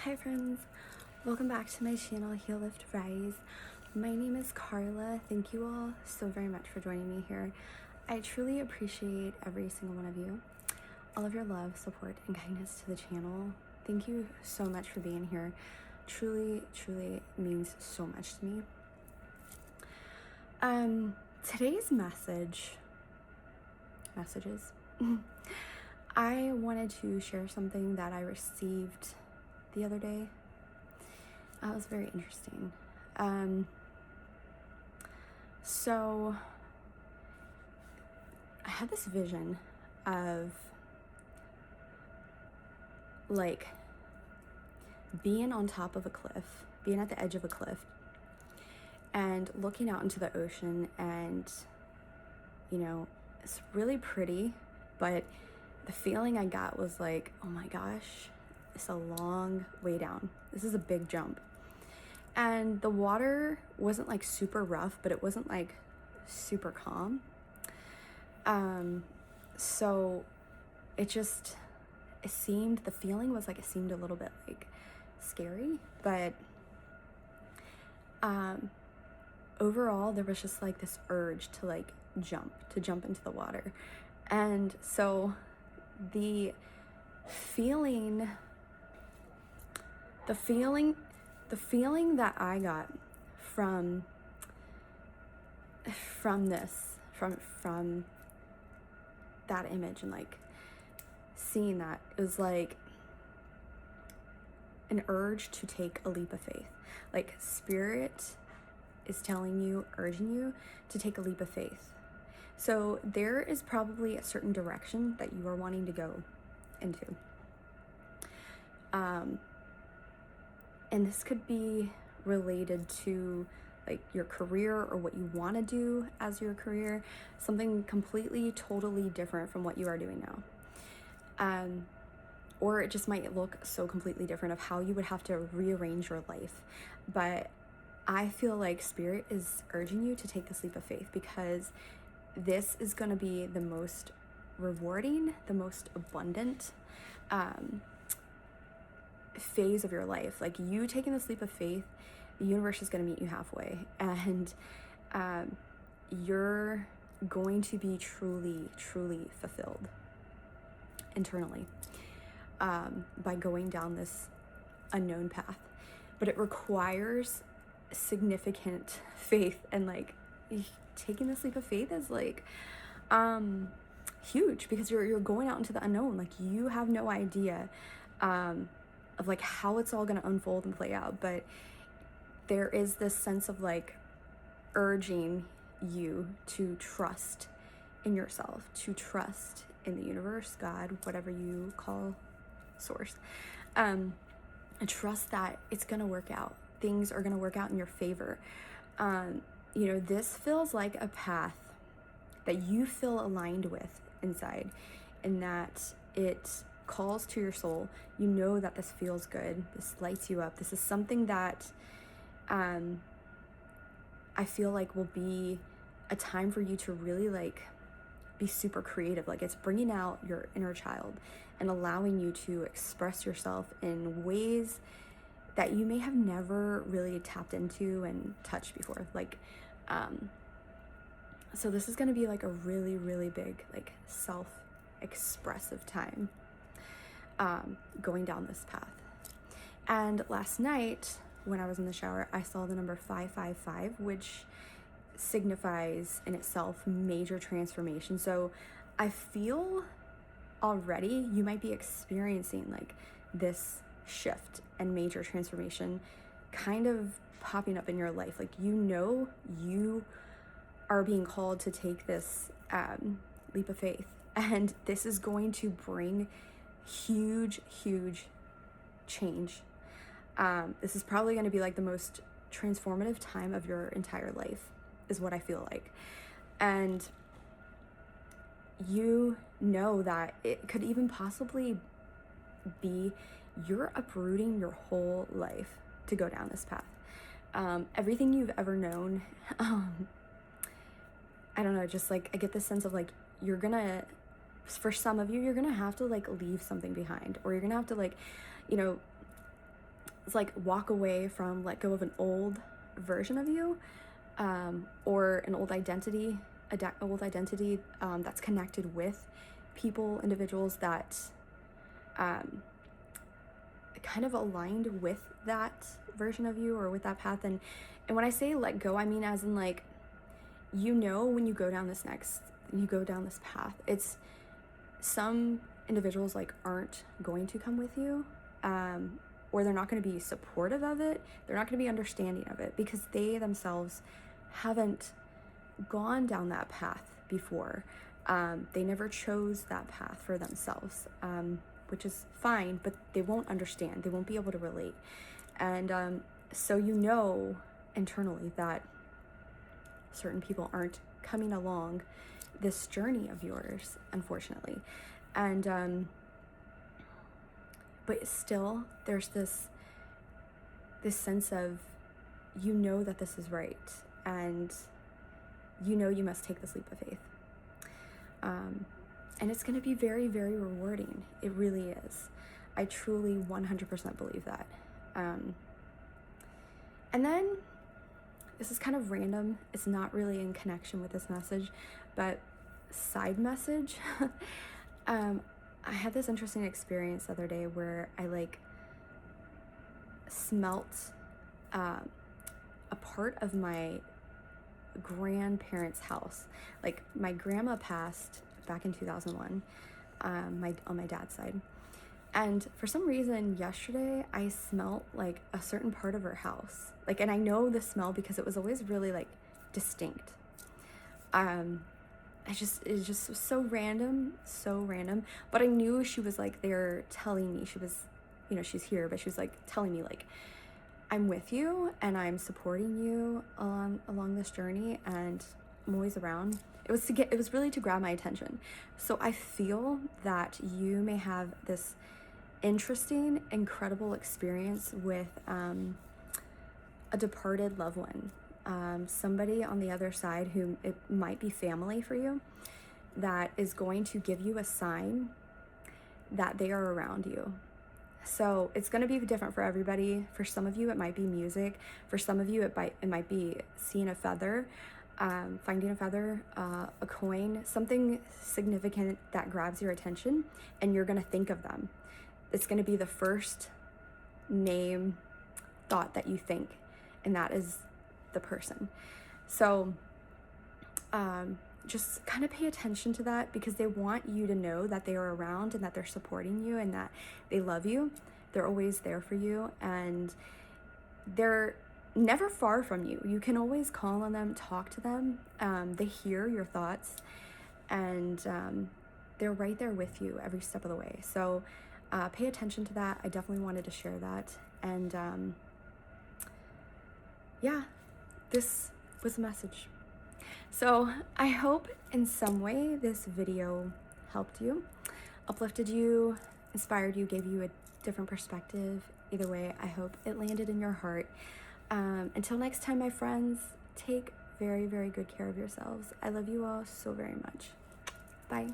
Hi friends, welcome back to my channel Heal Lift Rise. My name is Carla. Thank you all so very much for joining me here. I truly appreciate every single one of you, all of your love, support, and kindness to the channel. Thank you so much for being here. Truly means so much to me. Today's messages I wanted to share something that I received the other day. That was very interesting. So I had this vision of like being on top of a cliff, being at the edge of a cliff and looking out into the ocean, and it's really pretty, but the feeling I got was like, oh my gosh, it's a long way down. This is a big jump. And the water wasn't like super rough, but it wasn't like super calm. So the feeling was like, it seemed a little bit like scary, but overall there was just like this urge to like jump into the water. And so the feeling that I got from that image and like seeing that, it was like an urge to take a leap of faith. Like spirit is telling you, urging you to take a leap of faith. So there is probably a certain direction that you are wanting to go into. And this could be related to like your career or what you want to do as your career, something completely, totally different from what you are doing now. Or it just might look so completely different of how you would have to rearrange your life. But I feel like spirit is urging you to take this leap of faith, because this is going to be the most rewarding, the most abundant phase of your life. Like, you taking this leap of faith, the universe is going to meet you halfway, and you're going to be truly fulfilled internally by going down this unknown path. But it requires significant faith, and like taking this leap of faith is like huge, because you're going out into the unknown. Like, you have no idea of like how it's all going to unfold and play out, but there is this sense of like urging you to trust in yourself, to trust in the universe, God, whatever you call source, and trust that it's going to work out. Things are going to work out in your favor. This feels like a path that you feel aligned with inside, and that it calls to your soul. You know that this feels good. This lights you up. This is something that I feel like will be a time for you to really like be super creative. Like, it's bringing out your inner child and allowing you to express yourself in ways that you may have never really tapped into and touched before. Like, so this is going to be like a really big like self-expressive time going down this path. And last night when I was in the shower, I saw the number 555, which signifies in itself major transformation. So I feel already you might be experiencing like this shift and major transformation kind of popping up in your life. Like, you are being called to take this leap of faith, and this is going to bring huge change. This is probably going to be like the most transformative time of your entire life, is what I feel like. And you know that it could even possibly be you're uprooting your whole life to go down this path. Everything you've ever known, I don't know, just like I get this sense of like for some of you, you're gonna have to like leave something behind, or you're gonna have to like, it's like walk away from, let go of an old version of you, or an old identity, that's connected with people, individuals that kind of aligned with that version of you or with that path. And when I say let go, I mean as in like, when you go down this path, it's some individuals like aren't going to come with you, or they're not going to be supportive of it. They're not going to be understanding of it because they themselves haven't gone down that path before. They never chose that path for themselves, which is fine, but they won't understand. They won't be able to relate. And so internally that certain people aren't coming along this journey of yours, unfortunately. And but still there's this sense of that this is right, and you must take this leap of faith. And it's going to be very, very rewarding. It really is. I truly 100% believe that. And then this is kind of random. It's not really in connection with this message, but side message. I had this interesting experience the other day where I smelt a part of my grandparents' house. Like, my grandma passed back in 2001, on my dad's side. And for some reason yesterday I smelt like a certain part of her house. And I know the smell because it was always really distinct. It's just so random, but I knew she was there telling me. She was, she's here, but she was telling me I'm with you and I'm supporting you along this journey, and I'm always around. It was really to grab my attention. So I feel that you may have this interesting, incredible experience with a departed loved one, somebody on the other side who it might be family for you, that is going to give you a sign that they are around you. So it's going to be different for everybody. For some of you, it might be music. For some of you, it might be seeing a feather, finding a feather, a coin, something significant that grabs your attention, and you're going to think of them. It's going to be the first thought that you think, and that is the person. So just kind of pay attention to that, because they want you to know that they are around and that they're supporting you and that they love you. They're always there for you, and they're never far from you. You can always call on them, talk to them. They hear your thoughts, and they're right there with you every step of the way. So pay attention to that. I definitely wanted to share that. And yeah, this was a message. So I hope in some way this video helped you, uplifted you, inspired you, gave you a different perspective. Either way, I hope it landed in your heart. Until next time, my friends, take very, very good care of yourselves. I love you all so very much. Bye.